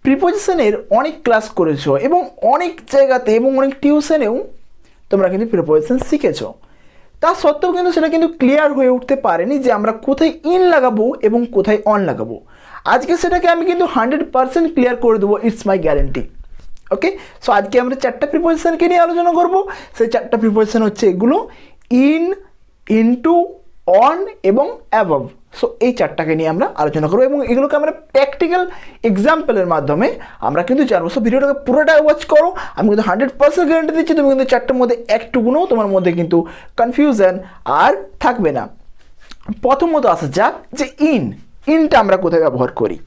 প্রিপোজিশনের অনেক ক্লাস করেছো এবং অনেক জায়গাতে এবং অনেক টিউশনেও তোমরা কিন্তু প্রিপোজিশন শিখেছো। তা সত্ত্বেও কিন্তু সেটা কিন্তু ক্লিয়ার হয়ে উঠতে পারেনি যে আমরা কোথায় ইন লাগাবো এবং কোথায় অন লাগাবো। আজকে সেটাকে আমি কিন্তু 100% ক্লিয়ার করে দেবো, it's my guarantee. Okay, so আজকে আমরা 4টা প্রিপোজিশনকে নিয়ে আলোচনা করব। সেই 4টা প্রিপোজিশন হচ্ছে এগুলো: ইন, ইনটু, অন এবং অ্যাবভ। সো এই 4টাকে নিয়ে আমরা আলোচনা করবো এবং এগুলোকে আমরা প্র্যাকটিক্যাল এক্সাম্পলের মাধ্যমে আমরা কিন্তু জানবো। সো ভিডিওটাকে পুরোটা ওয়াচ করো, আমি কিন্তু 100% গ্যারান্টি দিচ্ছি তুমি কিন্তু 4টার মধ্যে একটুকুনও তোমার মধ্যে কিন্তু কনফিউশন আর থাকবে না। প্রথমত আসা যাক যে ইনটা আমরা কোথায় ব্যবহার করি।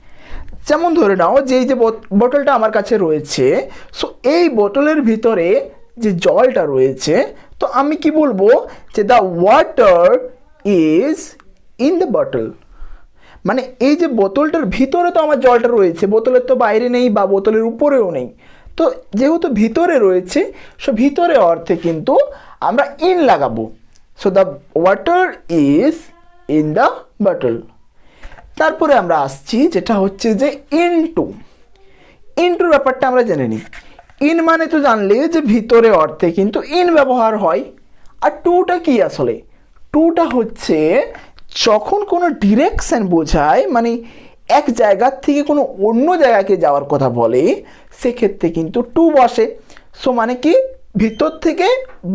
যেমন ধরে নাও যে এই যে বোতলটা আমার কাছে রয়েছে, সো এই বোতলের ভিতরে যে জলটা রয়েছে, তো আমি কি বলবো যে the water is in the bottle. মানে এই যে বোতলটার ভিতরে তো আমার জলটা রয়েছে, বোতলের তো বাইরে নেই বা বোতলের উপরেও নেই। তো যেহেতু ভিতরে রয়েছে, সো ভিতরে অর্থে কিন্তু আমরা ইন লাগাবো। So the water is in the bottle. তারপরে আমরা আসছি যেটা হচ্ছে যে ইনটুর ব্যাপারটা আমরা জেনে নিই। ইন মানে তো জানলে যে ভিতরে অর্থে কিন্তু ইন ব্যবহার হয়। আর টুটা কি আসলে? টুটা হচ্ছে যখন কোনো ডিরেকশন বোঝায়, মানে এক জায়গার থেকে কোনো অন্য জায়গাকে যাওয়ার কথা বলে, সেক্ষেত্রে কিন্তু টু বসে। সো মানে কি ভিতর থেকে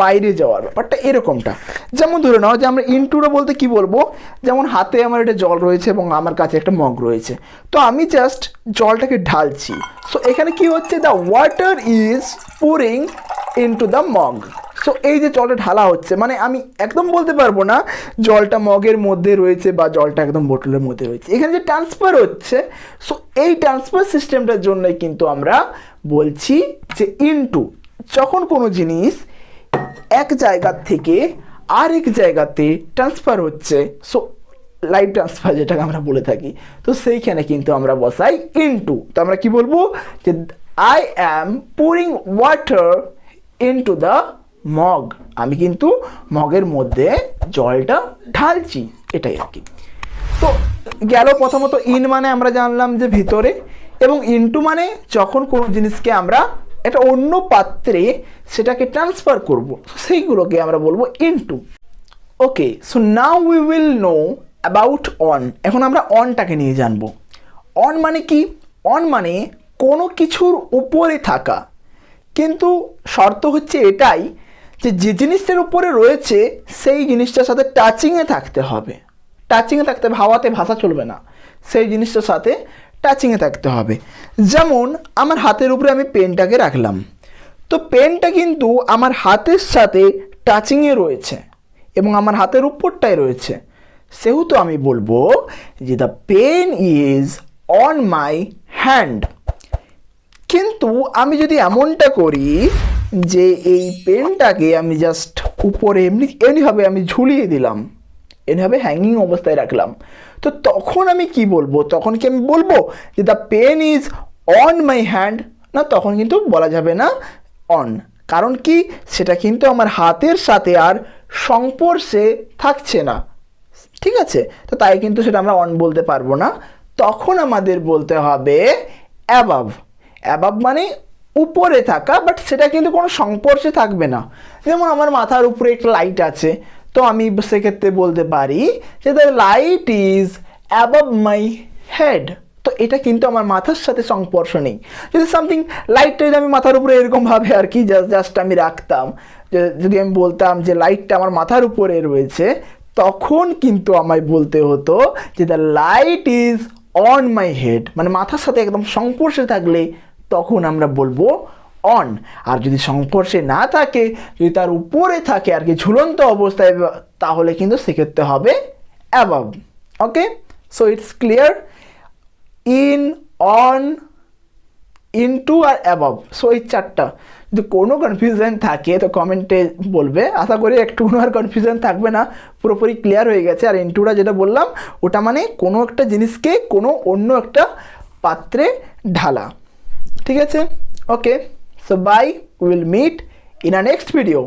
বাইরে যাওয়ার ব্যাপারটা এরকমটা। যেমন ধরে নাও যে আমরা ইনটুটা বলতে কি বলবো, যেমন হাতে আমার একটা জল রয়েছে এবং আমার কাছে একটা মগ রয়েছে, তো আমি জাস্ট জলটাকে ঢালছি। সো এখানে কি হচ্ছে, the water is pouring into the mug. So এই যে জলটা ঢালা হচ্ছে, মানে আমি একদম বলতে পারবো না জলটা মগের মধ্যে রয়েছে বা জলটা একদম বোতলের মধ্যে রয়েছে। এখানে যে ট্রান্সফার হচ্ছে, সো এই ট্রান্সফার সিস্টেমটার জন্যই কিন্তু আমরা বলছি যে ইনটু। যখন কোনো জিনিস এক জায়গা থেকে আরেক জায়গাতে ট্রান্সফার হচ্ছে, সো লাইট ট্রান্সফার যেটাকে আমরা বলে থাকি, তো সেইখানে কিন্তু আমরা বসাই ইনটু। তো আমরা কি বলবো যে I am pouring water into the mug. আমি কিন্তু মগের মধ্যে জলটা ঢালছি, এটাই আর কি। তো গেল প্রথমত ইন মানে আমরা জানলাম যে ভিতরে, এবং ইনটু মানে যখন কোনো জিনিসকে আমরা একটা অন্য পাত্রে সেটাকে ট্রান্সফার করব, সেইগুলোকে আমরা বলবো into. Okay, so now we will know about on. এখন আমরা অনটাকে নিয়ে জানবো। অন মানে কি? অন মানে কোনো কিছুর উপরে থাকা, কিন্তু শর্ত হচ্ছে এটাই যে যে জিনিসটার উপরে রয়েছে সেই জিনিসটার সাথে টাচিংয়ে থাকতে হবে। টাচিংয়ে থাকতে হবে, হাওয়াতে ভাষা চলবে না, সেই জিনিসটার সাথে টাচিংয়ে থাকতে হবে। যেমন আমার হাতের উপরে আমি পেনটাকে রাখলাম, তো পেনটা কিন্তু আমার হাতের সাথে টাচিংয়ে রয়েছে এবং আমার হাতের উপরটাই রয়েছে, সেহেতু আমি বলবো যে the pen is on my hand. কিন্তু আমি যদি এমনটা করি যে এই পেনটাকে আমি জাস্ট উপরে এমনিভাবে আমি ঝুলিয়ে দিলাম, এভাবে হ্যাঙ্গিং অবস্থায় রাখলাম, তো তখন আমি কি বলবো? তখন কি আমি বলবো যে the pen is on my hand? না, তখন কিন্তু বলা যাবে না অন। কারণ কি, সেটা কিন্তু আমার হাতের সাথে আর সংস্পর্শে থাকছে না, ঠিক আছে? তো তাই কিন্তু সেটা আমরা অন বলতে পারবো না। তখন আমাদের বলতে হবে অ্যাবাভ। অ্যাবাভ মানে উপরে থাকা, বাট সেটা কিন্তু কোনো সংস্পর্শে থাকবে না। যেমন আমার মাথার উপরে একটা লাইট আছে, তো আমি সেক্ষেত্রে বলতে পারি যে the light is above my head. তো এটা কিন্তু আমার মাথার সাথে সংস্পর্শ নেই। যদি সামথিং লাইটটা যদি আমি মাথার উপরে এরকমভাবে আর কি জাস্ট আমি রাখতাম, যদি আমি বলতাম যে লাইটটা আমার মাথার উপরে রয়েছে, তখন কিন্তু আমায় বলতে হতো যে the light is on my head. মানে মাথার সাথে একদম সংস্পর্শে থাকলে তখন আমরা বলবো অন। আর যদি সংস্পর্শে না থাকে, যদি তার উপরে থাকে আর কি ঝুলন্ত অবস্থায়, তাহলে কিন্তু সেক্ষেত্রে হবে above. Okay, so it's clear. In, on, into আর অ্যাবাভ। সো এই 4টা। যদি কোনো কনফিউশন থাকে তো কমেন্টে বলবে, আশা করি একটুকুনো আর কনফিউশন থাকবে না, পুরোপুরি ক্লিয়ার হয়ে গেছে। আর ইনটুটা যেটা বললাম, ওটা মানে কোনো একটা জিনিসকে কোনো অন্য একটা পাত্রে ঢালা, ঠিক আছে? ওকে, so bye, we will meet in our next video.